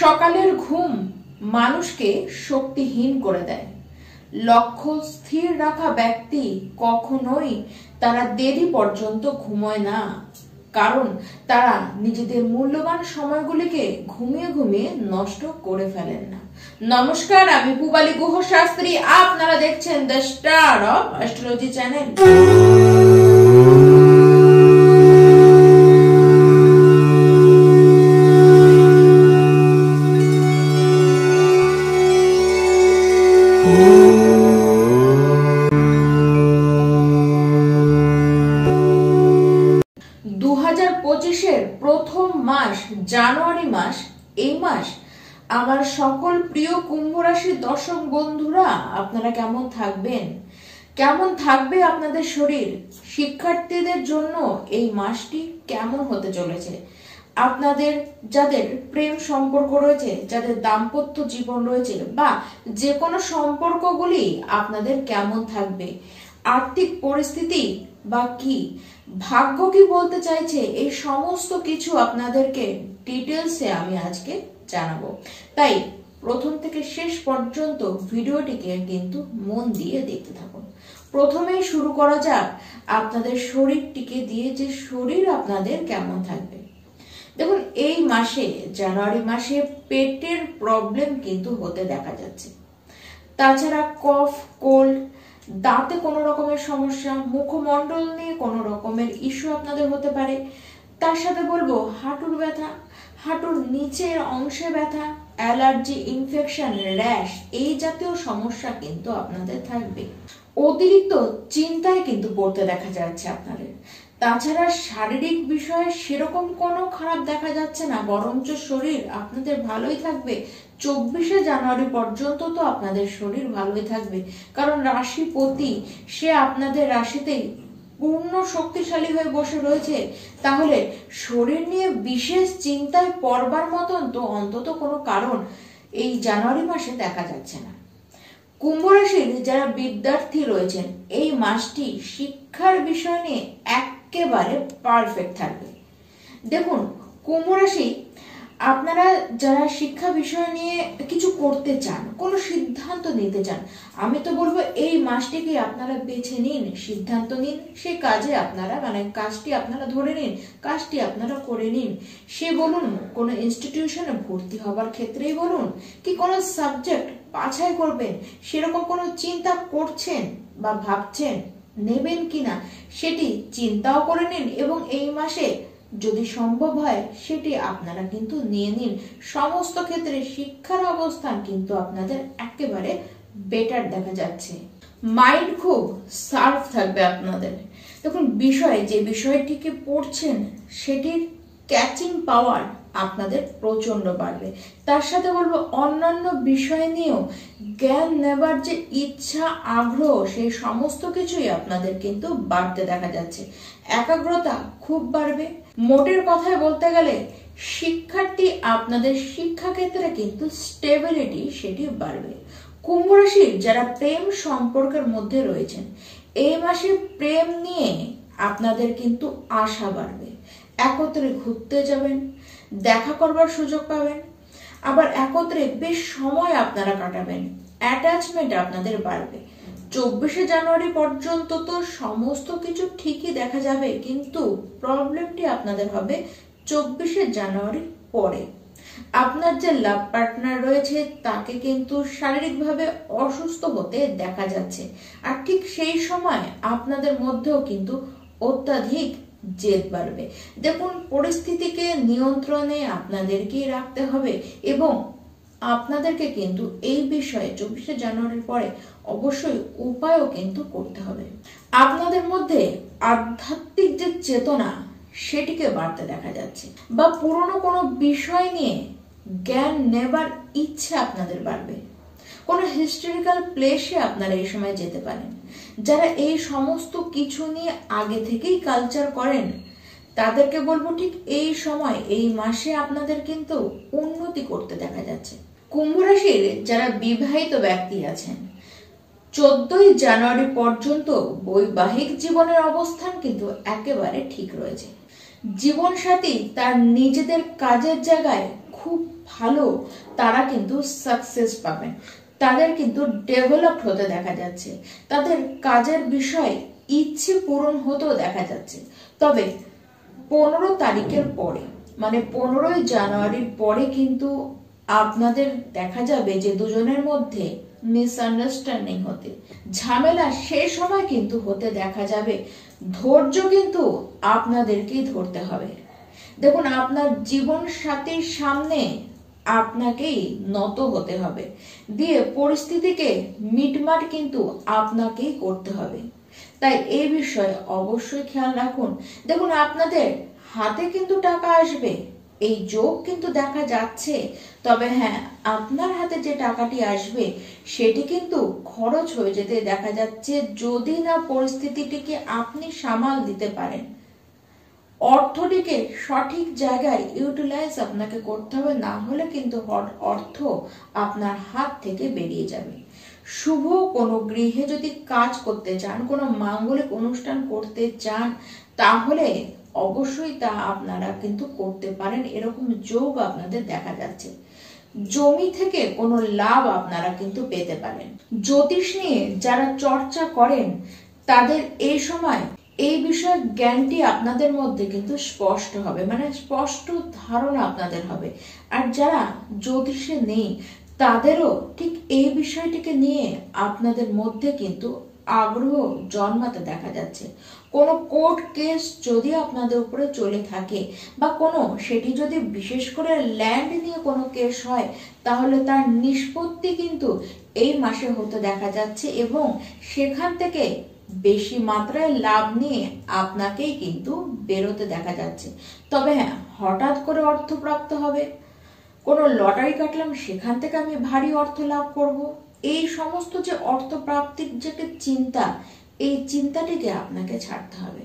সকালের ঘুম মানুষকে শক্তিহীন করে দেয়। লক্ষ্য স্থির রাখা ব্যক্তি কখনোই তারা দেরি পর্যন্ত ঘুমায় না, কারণ তারা নিজেদের মূল্যবান সময়গুলিকে ঘুমিয়ে ঘুমিয়ে নষ্ট করে ফেলেন না। নমস্কার, আমি পূবালী গুহ শাস্ত্রী। আপনারা দেখছেন the star of astrology channel. 2025-এর প্রথম মাস জানুয়ারি মাস। এই মাস আমার সকল প্রিয় কুম্ভ রাশির দর্শক বন্ধুরা, আপনারা কেমন থাকবেন, কেমন থাকবে আপনাদের শরীর? শিক্ষার্থীদের জন্য এই মাসটি কেমন হতে চলেছে? আপনাদের যাদের প্রেম সম্পর্ক রয়েছে, যাদের দাম্পত্য জীবন রয়েছে, বা যে কোনো সম্পর্কগুলি আপনাদের কেমন থাকবে? আর্থিক পরিস্থিতি বা কি, ভাগ্য কি বলতে চাইছে, এই সমস্ত কিছু আপনাদেরকে ডিটেলসে আমি আজকে জানাবো। তাই প্রথম থেকে শেষ পর্যন্ত ভিডিওটিকে কিন্তু মন দিয়ে দেখতে থাকুন। প্রথমেই শুরু করা যাক আপনাদের শরীরটিকে দিয়ে, যে শরীর আপনাদের কেমন থাকবে। দেখুন, এই মাসে জানুয়ারি মাসে পেটের প্রবলেম কিন্তু হতে দেখা যাচ্ছে। তাছাড়া কফ, কোল্ড, দাঁতে কোনো রকমের সমস্যা, মুখমণ্ডল নিয়ে কোনো রকমের ইস্যু আপনাদের হতে পারে। তার সাথে বলবো হাঁটুর ব্যথা, হাঁটুর নিচের অংশে ব্যথা, অ্যালার্জি, ইনফেকশন, র্যাশ, এই জাতীয় সমস্যা কিন্তু আপনাদের থাকবে। অতিরিক্ত চিন্তায় কিন্তু পড়তে দেখা যাচ্ছে আপনাদের। তাছাড়া শারীরিক বিষয়ে সেরকম কোনো খারাপ দেখা যাচ্ছে না, বরঞ্চ শরীর আপনাদের ভালোই থাকবে। 24শে জানুয়ারি পর্যন্ত তো আপনাদের শরীর ভালোই থাকবে, কারণ রাশিপতি সে আপনাদের রাশিতেই পূর্ণ শক্তিশালী হয়ে বসে রয়েছে। তাহলে শরীর নিয়ে বিশেষ চিন্তায় পড়বার মতন তো অন্তত কোনো কারণ এই জানুয়ারি মাসে দেখা যাচ্ছে না। কুম্ভ রাশির যারা বিদ্যার্থী রয়েছেন, এই মাসটি শিক্ষার বিষয় নিয়ে একেবারে পারফেক্ট থাকবে। দেখুন, কুম্ভ রাশি আপনারা যারা শিক্ষা বিষয় নিয়ে কিছু করতে চান, কোনো সিদ্ধান্ত নিতে চান, আমি তো বলবো এই মাসটিকে আপনারা বেছে নিন, সিদ্ধান্ত নিন, সেই কাজে আপনারা কাজটি আপনারা ধরে নিন, কাজটি আপনারা করে নিন। সে বলুন কোনো ইনস্টিটিউশনে ভর্তি হবার ক্ষেত্রেই বলুন, কি কোনো সাবজেক্ট বাছাই করবেন, সেরকম কোনো চিন্তা করছেন বা ভাবছেন নেবেন কিনা, সেটি চিন্তাও করে নিন, এবং এই মাসে যদি সম্ভব হয় সেটি আপনারা কিন্তু নিয়ে নিন। সমস্ত ক্ষেত্রে শিক্ষার অবস্থান কিন্তু আপনাদের একেবারে বেটার দেখা যাচ্ছে। মাইন্ড খুব শার্প থাকবে আপনাদের। দেখুন, যে বিষয়টিকে পড়ছেন সেটির ক্যাচিং পাওয়ার আপনাদের প্রচন্ড বাড়বে। তার সাথে বলবো অন্যান্য বিষয় নিয়েও জ্ঞান নেবার যে ইচ্ছা, আগ্রহ, সেই সমস্ত কিছুই আপনাদের কিন্তু বাড়তে দেখা যাচ্ছে। একাগ্রতা খুব বাড়বে। মোটের কথায় বলতে গেলে শিক্ষার্থী আপনাদের শিক্ষাক্ষেত্রে কিন্তু স্টেবিলিটি সেটি বাড়বে। কুম্ভ রাশির যারা প্রেম সম্পর্কের মধ্যে রয়েছেন, এই মাসে প্রেম নিয়ে আপনাদের কিন্তু আশা বাড়বে। একত্রে ঘুরতে যাবেন, দেখা করবার সুযোগ পাবেন, আবার একত্রে বেশ সময় আপনারা কাটাবেন, অ্যাটাচমেন্ট আপনাদের বাড়বে। 24শে জানুয়ারি পর্যন্ত তো সমস্ত কিছু ঠিকই দেখা যাবে, কিন্তু প্রবলেমটি আপনাদের হবে 24শে জানুয়ারি পরে। আপনার যে লাভ পার্টনার রয়েছে তাকে কিন্তু শারীরিকভাবে অসুস্থ হতে দেখা যাচ্ছে, আর ঠিক সেই সময় আপনাদের মধ্যেও কিন্তু অত্যাধিক জেদ বাড়বে। দেখুন, পরিস্থিতিকে নিয়ন্ত্রণে আপনাদেরকেই রাখতে হবে, এবং আপনাদেরকে কিন্তু এই বিষয়ে 24শে জানুয়ারির পরে অবশ্যই উপায়ও কিন্তু করতে হবে। আপনাদের মধ্যে আধ্যাত্মিক যে চেতনা সেটিকে বাড়তে দেখা যাচ্ছে, বা পুরনো কোনো বিষয় নিয়ে জ্ঞান নেবার ইচ্ছা আপনাদের বাড়বে। কোনো হিস্টোরিক্যাল প্লেসে আপনারা এই সময় যেতে পারেন। যারা এই সমস্ত কিছু নিয়ে আগে থেকেই কালচার করেন, তাদেরকে বলবো ঠিক এই সময়, এই মাসে আপনাদের কিন্তু উন্নতি করতে দেখা যাচ্ছে। কুম্ভ রাশির যারা বিবাহিত ব্যক্তি আছেন, 14ই জানুয়ারি পর্যন্ত বৈবাহিক জীবনের অবস্থান কিন্তু একেবারে ঠিক রয়েছে। জীবনসাথী তার নিজেদের কাজের জায়গায় খুব ভালো তারা কিন্তু সাকসেস পাবেন, তাদের কিন্তু ডেভেলপড হতে দেখা যাচ্ছে, তাদের কাজের বিষয়ে ইচ্ছে পূরণ হতেও দেখা যাচ্ছে। তবে 15 তারিখের পরে মানে 15ই জানুয়ারির পরে কিন্তু আপনাদের দেখা যাবে যে দুজনের মধ্যে মিসআন্ডারস্ট্যান্ডিং হতে, ঝামেলা সেই সময় কিন্তু হতে দেখা যাবে। ধৈর্য কিন্তু আপনাদেরকেই ধরতে হবে। দেখুন, আপনার জীবন সাথীর সামনে আপনাকেই নত হতে হবে, দিয়ে পরিস্থিতিকে মিটমাট কিন্তু আপনাকেই করতে হবে। তাই এই বিষয়ে অবশ্যই খেয়াল রাখুন। দেখুন, আপনাদের হাতে কিন্তু টাকা আসবে, এই যোগ কিন্তু দেখা যাচ্ছে। তবে হ্যাঁ, আপনার হাতে যে টাকাটি আসবে সেটি কিন্তু খরচ হয়ে যেতে দেখা যাচ্ছে, যদি না পরিস্থিতিটিকে আপনি সামাল দিতে পারেন। অর্থটিকে সঠিক জায়গায় ইউটিলাইজ আপনাকে করতে হবে, না হলে কিন্তু অর্থ আপনার হাত থেকে বেরিয়ে যাবে। শুভ কোনো গৃহে যদি কাজ করতে চান, কোনো মাঙ্গলিক অনুষ্ঠান করতে চান, তাহলে অবশ্যই তা আপনারা কিন্তু করতে পারেন, এরকম যোগ আপনাদের দেখা যাচ্ছে। জমি থেকে কোনো লাভ আপনারা কিন্তু পেতে পারেন। জ্যোতিষ নিয়ে যারা চর্চা করেন তাদের এই সময় এই বিষয়ে জ্ঞানটি আপনাদের মধ্যে কিন্তু স্পষ্ট হবে, মানে স্পষ্ট ধারণা আপনাদের হবে। আর যারা জ্যোতিষে নেই তাদেরও ঠিক এই বিষয়টিকে নিয়ে আপনাদের মধ্যে কিন্তু আগ্রহ জন্মাতে দেখা যাচ্ছে। কোনো কোর্ট কেস যদি আপনাদের উপরে চলে থাকে বা কোনো সেটি যদি বিশেষ করে ল্যান্ড নিয়ে কোনো কেস হয়, তাহলে তার নিষ্পত্তি কিন্তু এই মাসে হতে দেখা যাচ্ছে এবং সেখান থেকে বেশি মাত্রায় লাভ নিয়ে আপনাকেই কিন্তু বেরোতে দেখা যাচ্ছে। তবে হ্যাঁ, হঠাৎ করে অর্থ প্রাপ্ত হবে, কোনো লটারি কাটলাম সেখান থেকে আমি ভারী অর্থ লাভ করব, এই সমস্ত যে অর্থ প্রাপ্তির যে চিন্তা, এই চিন্তাটিকে আপনাকে ছাড়তে হবে।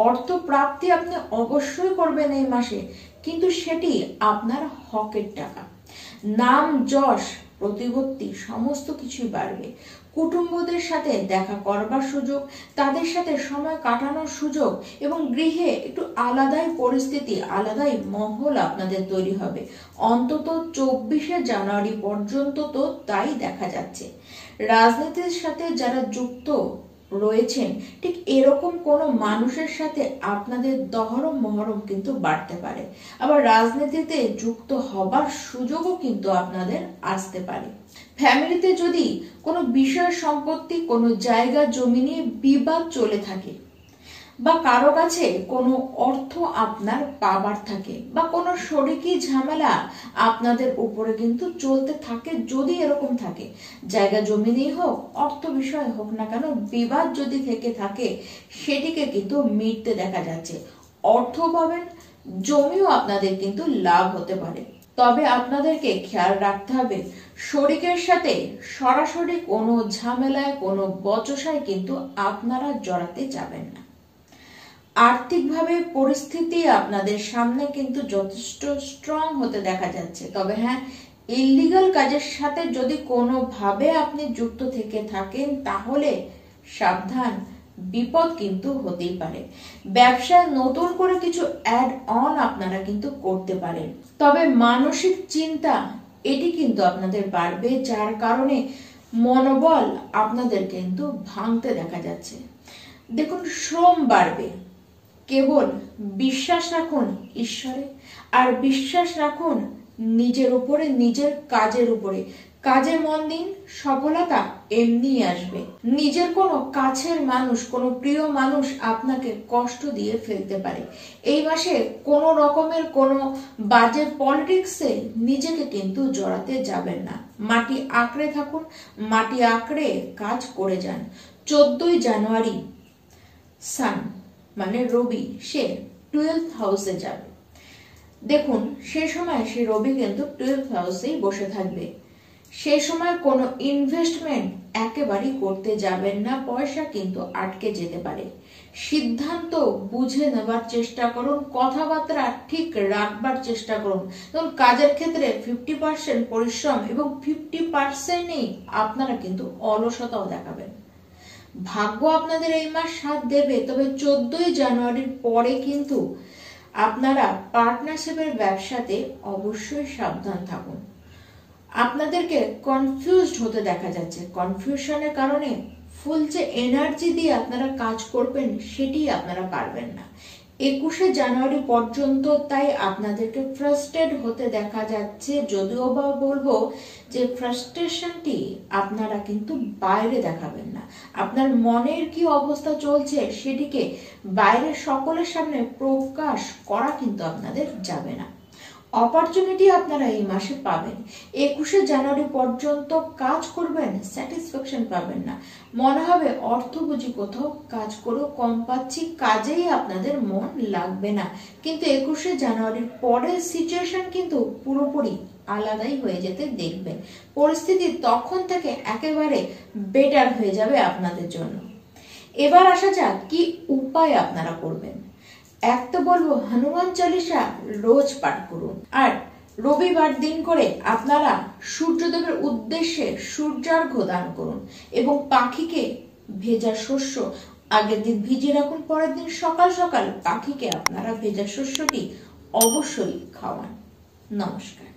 অর্থ প্রাপ্তি আপনি অবশ্যই করবেন এই মাসে, কিন্তু সেটি আপনার হকের টাকা। নাম যশ প্রতিপত্তি সমস্ত কিছুই বাড়বে। কুটুম্বদের সাথে দেখা করবার সুযোগ, তাদের সাথে সময় কাটানোর সুযোগ এবং গৃহে একটু আলাদাই পরিস্থিতি, আলাদাই মহল আপনাদের তৈরি হবে। অন্তত 24শে জানুয়ারি পর্যন্ত তো তাই দেখা যাচ্ছে। রাজনীতির সাথে যারা যুক্ত রয়েছেন, ঠিক এরকম কোনো মানুষের সাথে আপনাদের দহরম মহরম কিন্তু বাড়তে পারে। আবার রাজনীতিতে যুক্ত হবার সুযোগও কিন্তু আপনাদের আসতে পারে। ফ্যামিলিতে যদি কোনো বিষয় সম্পত্তি, কোনো জায়গা জমি নিয়ে বিবাদ চলে থাকে, বা কারো কাছে কোনো অর্থ আপনার পাবার থাকে, বা কোনো শরিকি ঝামেলা আপনাদের উপরে কিন্তু চলতে থাকে, যদি এরকম থাকে, জায়গা জমি নিয়ে হোক, অর্থ বিষয় হোক না কেন, বিবাদ যদি থেকে থাকে, সেটিকে কিন্তু মিটতে দেখা যাচ্ছে। অর্থ পাবেন, জমিও আপনাদের কিন্তু লাভ হতে পারে। তবে আপনাদেরকে খেয়াল রাখতে হবে, শরিকের সাথে সরাসরি কোনো ঝামেলায়, কোনো বচসায় কিন্তু আপনারা জড়াতে যাবেন না। আর্থিকভাবে পরিস্থিতি আপনাদের সামনে কিন্তু যথেষ্ট স্ট্রং হতে দেখা যাচ্ছে। তবে হ্যাঁ, ইলিগাল কাজের সাথে যদি কোনোভাবে আপনি যুক্ত থেকে থাকেন, তাহলে সাবধান, বিপদ কিন্তু হতেই পারে। ব্যবসায় নতুন করে কিছু অ্যাড অন আপনারা কিন্তু করতে পারেন। তবে মানসিক চিন্তা এটি কিন্তু আপনাদের বাড়বে, যার কারণে মনোবল আপনাদের কিন্তু ভাঙতে দেখা যাচ্ছে। দেখুন, শ্রম বাড়বে, কেবল বিশ্বাস রাখুন ঈশ্বরে, আর বিশ্বাস রাখুন নিজের উপরে, নিজের কাজের উপরে। কাজে মন দিন, সফলতা এমনি আসবে। নিজের কোনো কাছের মানুষ, কোনো প্রিয় মানুষ আপনাকে কষ্ট দিয়ে ফেলতে পারে। এই মাসে কোনো রকমের কোনো বাজে পলিটিক্সে নিজেকে কিন্তু জড়াতে যাবেন না। মাটি আঁকড়ে থাকুন, মাটি আঁকড়ে কাজ করে যান। 14ই জানুয়ারি সান মানে রবি, সে 12th হাউসে যাবে। দেখুন, সে সময় সে রবি কিন্তু 12th হাউসেই বসে থাকবে। সেই সময় কোনো ইনভেস্টমেন্ট একেবারেই করতে যাবেন না, পয়সা কিন্তু আটকে যেতে পারে। সিদ্ধান্ত বুঝে নেবার চেষ্টা করুন, কথাবার্তা ঠিক রাখবার চেষ্টা করুন। ধরুন, কাজের ক্ষেত্রে 50% পরিশ্রম এবং 50%ই আপনারা কিন্তু অলসতাও দেখাবেন। ভাগ্য আপনাদের এই মাস সাথ দেবে, তবে 14ই জানুয়ারির পরে কিন্তু আপনারা পার্টনারশিপের ব্যবসাতে অবশ্যই সাবধান থাকুন। আপনাদেরকে কনফিউজড হতে দেখা যাচ্ছে। কনফিউশনের কারণে ফুল যে এনার্জি দিয়ে আপনারা কাজ করবেন সেটি আপনারা পারবেন না। 21শে জানুয়ারি পর্যন্ত তাই আপনাদেরকে ফ্রাস্ট্রেট হতে দেখা যাচ্ছে। যদিও বা বলবো যে ফ্রাস্ট্রেশনটি আপনারা কিন্তু বাইরে দেখাবেন না। আপনার মনের কি অবস্থা চলছে সেটিকে বাইরে সকলের সামনে প্রকাশ করা কিন্তু আপনাদের যাবে না। অপরচুনিটি আপনারা এই মাসে পাবেন। 21শে জানুয়ারি পর্যন্ত কাজ করবেন, স্যাটিসফ্যাকশন পাবেন না। মনে হবে অর্থ বুঝি কোথাও কাজ করেও কম পাচ্ছি, কাজেই আপনাদের মন লাগবে না। কিন্তু 21শে জানুয়ারির পরের সিচুয়েশন কিন্তু পুরোপুরি আলাদাই হয়ে যেতে দেখবেন। পরিস্থিতি তখন থেকে একেবারে বেটার হয়ে যাবে আপনাদের জন্য। এবার আসা যাক কি উপায় আপনারা করবেন। এক তো বলবো হনুমান চালিসা রোজ পাঠ করুন, আর রবিবার দিন করে আপনারা সূর্যদেবের উদ্দেশ্যে সূর্যার্ঘ্য দান করুন এবং পাখিকে ভেজা শস্য আগের দিন ভিজিয়ে রাখুন, পরের দিন সকাল সকাল পাখিকে আপনারা ভেজা শস্যটি অবশ্যই খাওয়ান। নমস্কার।